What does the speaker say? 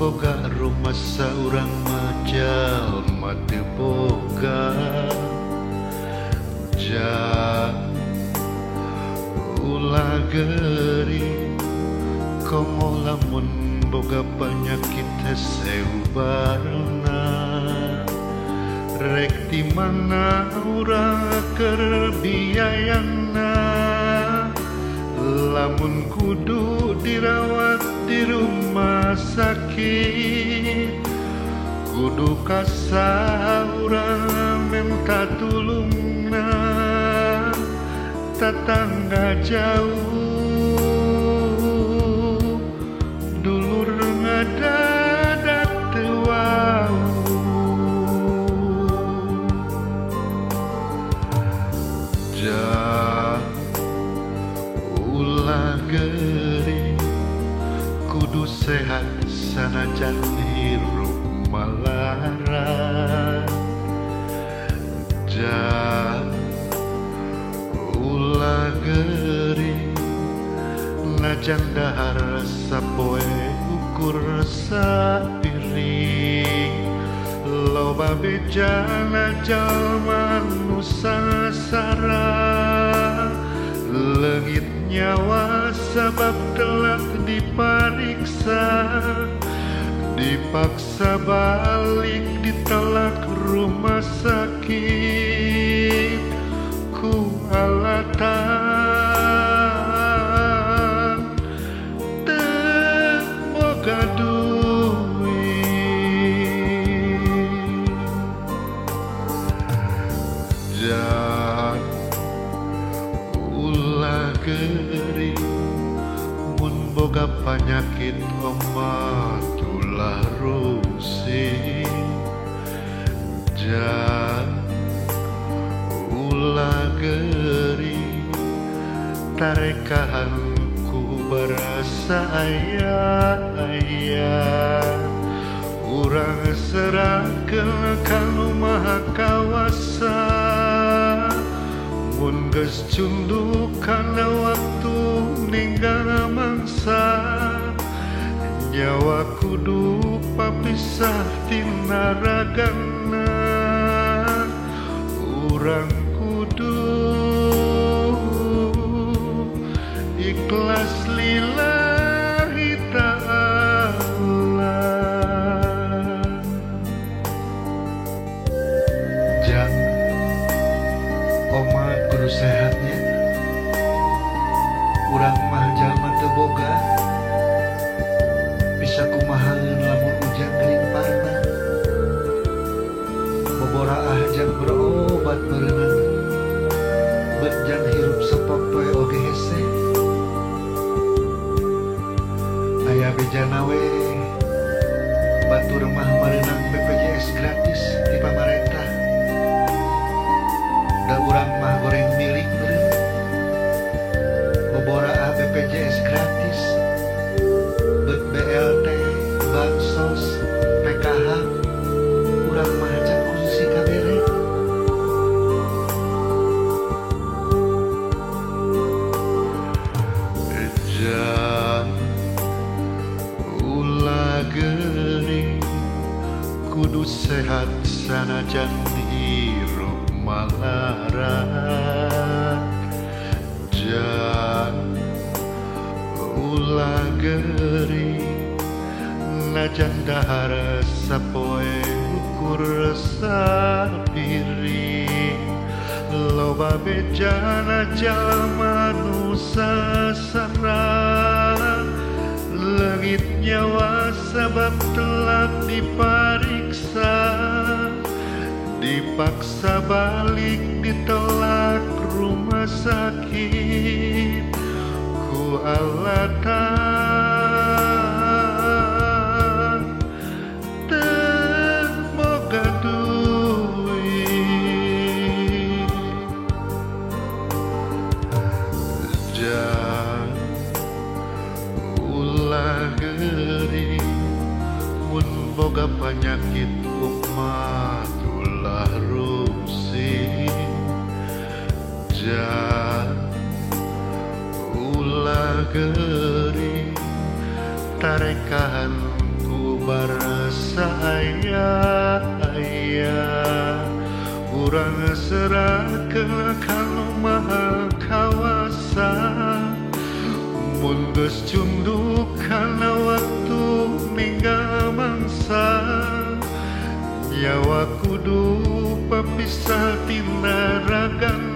boga rumah saurang majal mati boga jang ulah geri komo lamun boga penyakit seubarna rek di mana urang keur biayana lamun kudu dirawat di rumah sakit kudu kasaurang minta tulungna tetangga jauh dulur ngadadak teu wau jah ulah geuring kudu sehat sanajan hirup malaran jah ulah geuring najan dahar sapoe ukur sapiring loba bejana jalma nu sasara leungit nyawa sabab telah dipariksa dipaksa balik ditolak rumah sakit ku alatan teu boga duit jan ulah geuring mun boga panyakit omat ulah rusing jan ulah geuring tarekahan ku barasa aya urang serahkeun ka Nu Maha Kawasa mun geus cunduk kana waktu ninggal mangsa nyawa kudu papisah tina ragana urang kudu ikhlas lillahi ta'ala jang oma kudu sehatnya urang mah jalma teu boga bisa kumahaeun lamun hujan gering parna boboraah jang berobat meureunana beut jang hirup sepok poe oge hese aya bejana we batur mah meunang BPJS gratis di pamarentah da urang mah goreng milik meureun boboraah BPJS gratis beut BLT bansos PKH urang mah can khusus kabere jan ulah geuring kudu sehat sanajan hirup malaran jan ulah geuring najan dahar sapoe ukur sapiring loba bejana jalma nu sasara leungit nyawa sabab telah dipariksa dipaksa balik ditolak rumah sakit ku alatan teu boga duit jang ulah geuring mun boga panyakit umat ulah rusing jang ulah geuring tarekahan ku barasa ayah urang serahkeun kalau maha kawasa mun geus cunduk kana waktu ninggal mangsa nyawa kudu papisah tina ragana